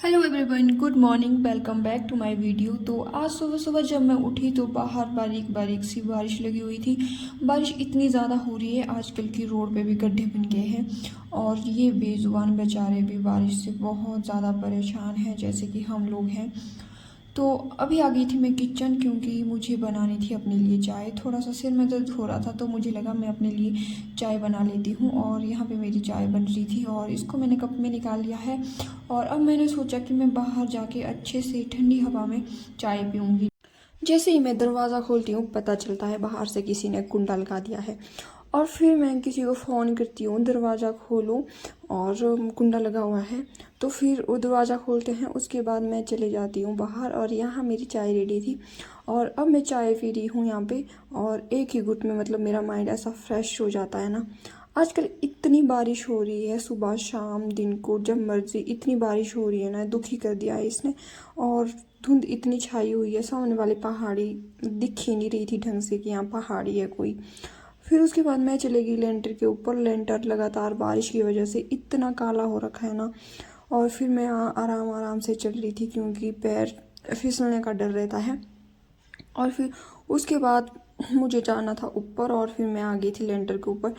Hello everyone, good morning. Welcome back to my video. तो आज सुबह सुबह जब मैं उठी तो बाहर बारीक बारीक सी बारिश लगी हुई थी। बारिश इतनी ज़्यादा हो रही है आजकल की, रोड पे भी गड्ढे बन गए हैं और ये बेजुबान बेचारे भी बारिश से बहुत ज़्यादा परेशान हैं, जैसे कि हम लोग हैं। तो अभी आ गई थी मैं किचन, क्योंकि मुझे बनानी थी अपने लिए चाय। थोड़ा सा सिर में दर्द हो रहा था तो मुझे लगा मैं अपने लिए चाय बना लेती हूँ। और यहाँ पे मेरी चाय बन रही थी और इसको मैंने कप में निकाल लिया है। और अब मैंने सोचा कि मैं बाहर जाके अच्छे से ठंडी हवा में चाय पीऊँगी। जैसे ही मैं दरवाज़ा खोलती हूँ पता चलता है बाहर से किसी ने कुंडा लगा दिया है। और फिर मैं किसी को फ़ोन करती हूँ, दरवाज़ा खोलो, और कुंडा लगा हुआ है। तो फिर वो दरवाज़ा खोलते हैं, उसके बाद मैं चले जाती हूँ बाहर। और यहाँ मेरी चाय रेडी थी और अब मैं चाय पी रही हूँ यहाँ पे। और एक ही घुट में मतलब मेरा माइंड ऐसा फ्रेश हो जाता है ना। आजकल इतनी बारिश हो रही है, सुबह शाम दिन को जब मर्जी इतनी बारिश हो रही है ना, दुखी कर दिया है इसने। और धुंध इतनी छाई हुई है, सामने वाली पहाड़ी दिख ही नहीं रही थी ढंग से कि यहाँ पहाड़ी है कोई। फिर उसके बाद मैं चली गई लेंटर के ऊपर। लेंटर लगातार बारिश की वजह से इतना काला हो रखा है ना। और फिर मैं आराम आराम से चल रही थी, क्योंकि पैर फिसलने का डर रहता है। और फिर उसके बाद मुझे जाना था ऊपर, और फिर मैं आ गई थी लेंटर के ऊपर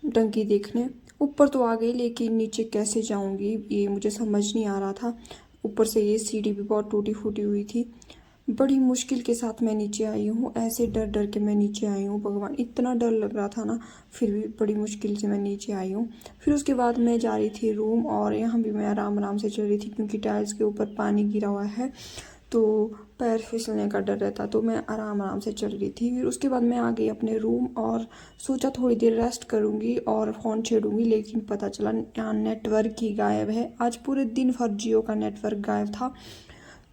टंकी देखने। ऊपर तो आ गई, लेकिन नीचे कैसे जाऊंगी ये मुझे समझ नहीं आ रहा था। ऊपर से ये सीढ़ी भी बहुत टूटी फूटी हुई थी। बड़ी मुश्किल के साथ मैं नीचे आई हूँ, ऐसे डर डर के मैं नीचे आई हूँ। भगवान, इतना डर लग रहा था ना, फिर भी बड़ी मुश्किल से मैं नीचे आई हूँ। फिर उसके बाद मैं जा रही थी रूम, और यहाँ भी मैं आराम आराम से चल रही थी, क्योंकि टाइल्स के ऊपर पानी गिरा हुआ है तो पैर फिसलने का डर रहता। तो मैं आराम आराम से चल रही थी। फिर उसके बाद मैं आ गई अपने रूम और सोचा थोड़ी देर रेस्ट करूँगी और फ़ोन छेड़ूंगी, लेकिन पता चला यहाँ नेटवर्क ही गायब है। आज पूरे दिन भर जियो का नेटवर्क गायब था।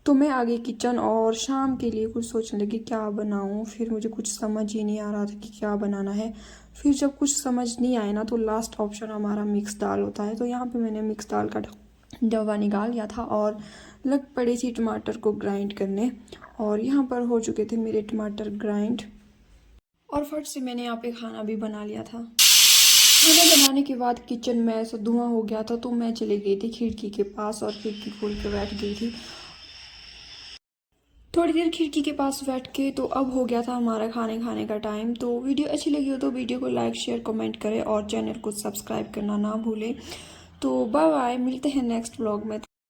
तो मैं आ गई किचन और शाम के लिए कुछ सोचने लगी क्या बनाऊं। फिर मुझे कुछ समझ ही नहीं आ रहा था कि क्या बनाना है। फिर जब कुछ समझ नहीं आए ना, तो लास्ट ऑप्शन हमारा मिक्स दाल होता है। तो यहाँ पे मैंने मिक्स दाल का डब्बा निकाल लिया था और लग पड़ी थी टमाटर को ग्राइंड करने। और यहाँ पर हो चुके थे मेरे टमाटर ग्राइंड, और फट से मैंने यहाँ पे खाना भी बना लिया था। खाना बनाने के बाद किचन में ऐसा धुआं हो गया था, तो मैं चली गई थी खिड़की के पास और खिड़की खोल के बैठ गई थी। थोड़ी देर खिड़की के पास बैठ के, तो अब हो गया था हमारा खाने का टाइम। तो वीडियो अच्छी लगी हो तो वीडियो को लाइक शेयर कमेंट करें और चैनल को सब्सक्राइब करना ना भूलें। तो बाय बाय, मिलते हैं नेक्स्ट व्लॉग में।